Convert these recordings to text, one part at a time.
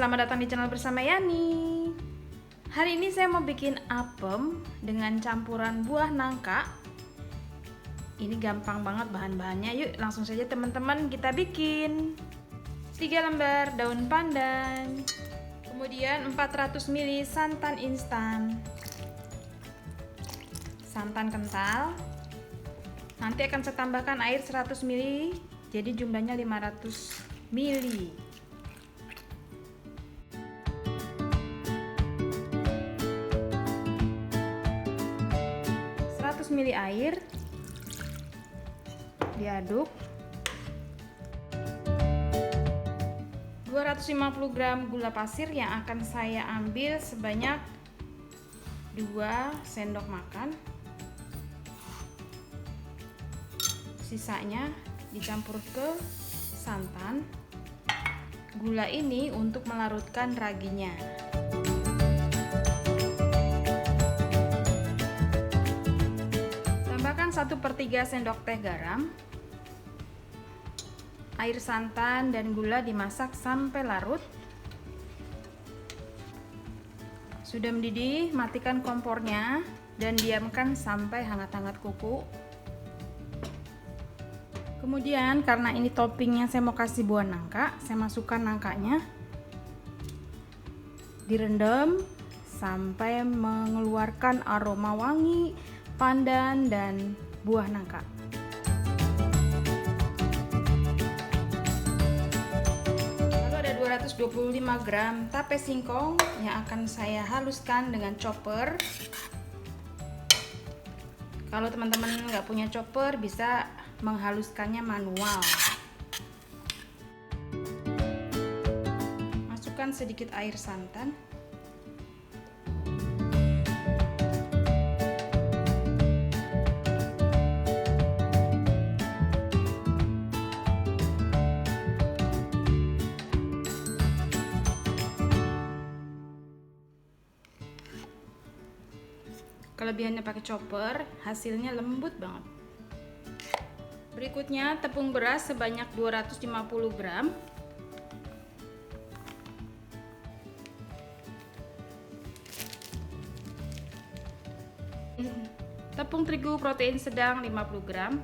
selamat datang di channel bersama Yani. Hari ini saya mau bikin apem dengan campuran buah nangka. Ini gampang banget bahan-bahannya, yuk langsung saja teman-teman kita bikin. 3 lembar daun pandan, kemudian 400 ml santan instan, santan kental. Nanti akan saya tambahkan air 100 ml, jadi jumlahnya 500 ml. 100 ml air, diaduk. 250 gram gula pasir yang akan saya ambil sebanyak 2 sendok makan. Sisanya dicampur ke santan. Gula ini untuk melarutkan raginya. Tambahkan 1/3 sendok teh garam. Air santan dan gula dimasak sampai larut. Sudah mendidih, matikan kompornya dan diamkan sampai hangat-hangat kuku. Kemudian karena ini toppingnya saya mau kasih buah nangka, saya masukkan nangkanya. Direndam sampai mengeluarkan aroma wangi pandan dan buah nangka. Lalu ada 225 gram tape singkong yang akan saya haluskan dengan chopper. Kalau teman-teman nggak punya chopper, bisa menghaluskannya manual. Masukkan sedikit air santan. Kelebihannya pakai chopper, hasilnya lembut banget. Berikutnya tepung beras sebanyak 250 gram. Tepung terigu protein sedang 50 gram.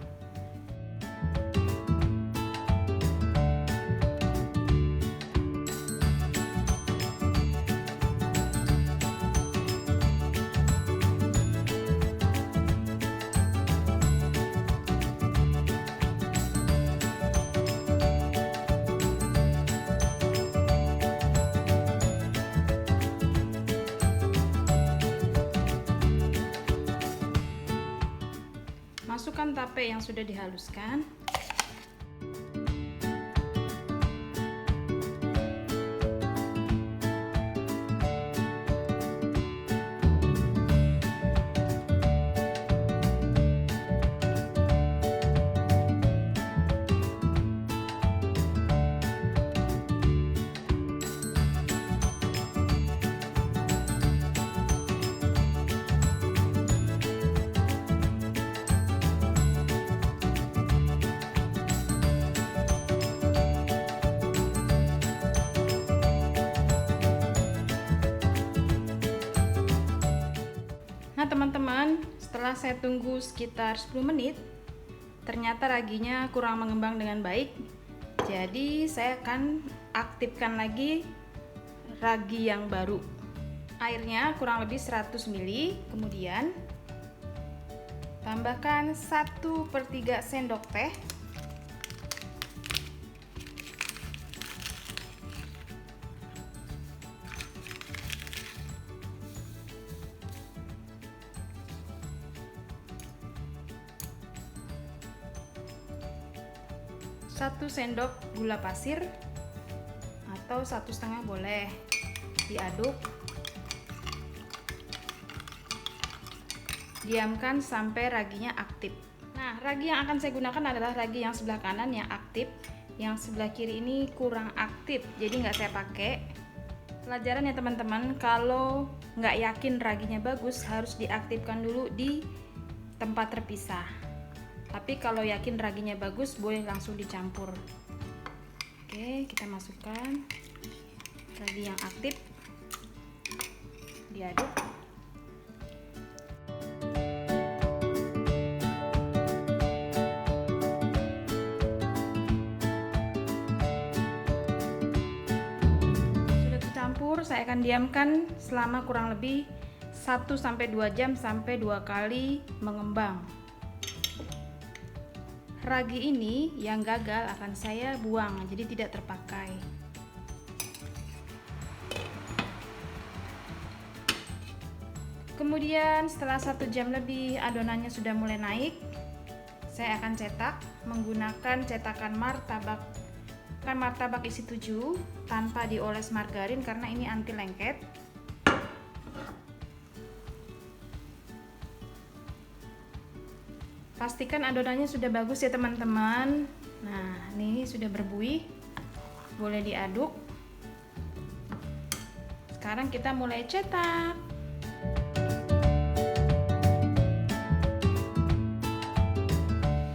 Masukkan tape yang sudah dihaluskan. Nah teman-teman, setelah saya tunggu sekitar 10 menit, ternyata raginya kurang mengembang dengan baik. Jadi saya akan aktifkan lagi ragi yang baru. Airnya kurang lebih 100 ml. Kemudian tambahkan 1/3 sendok teh. Satu sendok gula pasir atau 1,5 boleh. Diaduk, diamkan sampai raginya aktif. Nah, ragi yang akan saya gunakan adalah ragi yang sebelah kanan yang aktif, yang sebelah kiri ini kurang aktif, jadi nggak saya pakai. Pelajaran ya teman-teman, kalau nggak yakin raginya bagus harus diaktifkan dulu di tempat terpisah. Tapi kalau yakin raginya bagus, boleh langsung dicampur. Oke, kita masukkan. ragi yang aktif, diaduk. Sudah tercampur, saya akan diamkan selama kurang lebih 1-2 jam sampai 2 kali mengembang. Ragi ini yang gagal akan saya buang, jadi tidak terpakai. Kemudian setelah 1 jam lebih adonannya sudah mulai naik, saya akan cetak menggunakan cetakan martabak. Kan martabak isi 7 tanpa dioles margarin karena ini anti lengket. Pastikan adonannya sudah bagus ya teman-teman. Nah, ini sudah berbuih, boleh diaduk. Sekarang kita mulai cetak.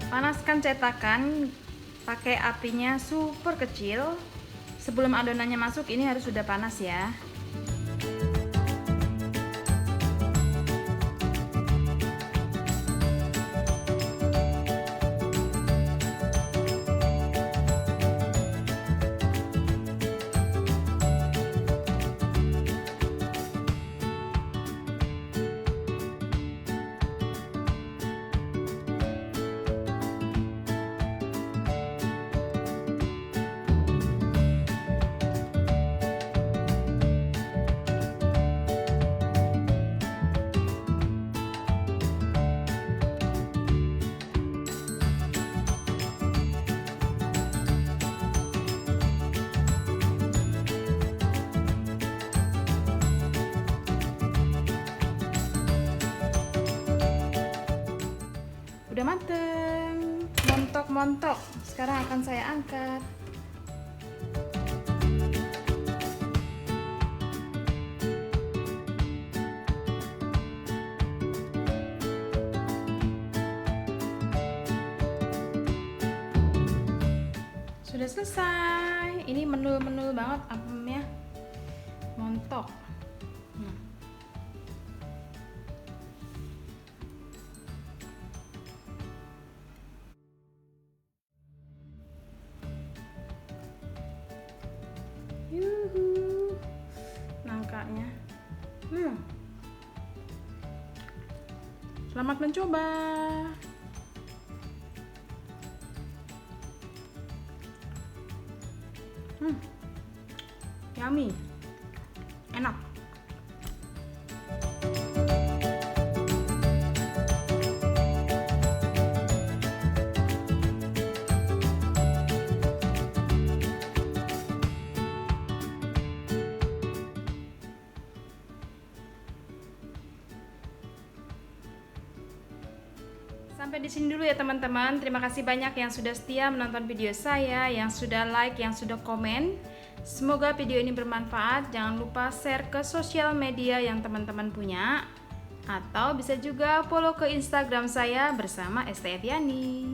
Panaskan cetakan, pakai apinya super kecil. Sebelum adonannya masuk, ini harus sudah panas ya. Udah mateng, montok-montok. Sekarang akan saya angkat. Sudah selesai. Ini menul-menul banget apemnya, montok. Yuhu, nangkanya. Selamat mencoba. Yummy, enak. Sampai di sini dulu ya teman-teman. Terima kasih banyak yang sudah setia menonton video saya, yang sudah like, yang sudah komen. Semoga video ini bermanfaat. Jangan lupa share ke sosial media yang teman-teman punya, atau bisa juga follow ke Instagram saya bersama ST Eviani.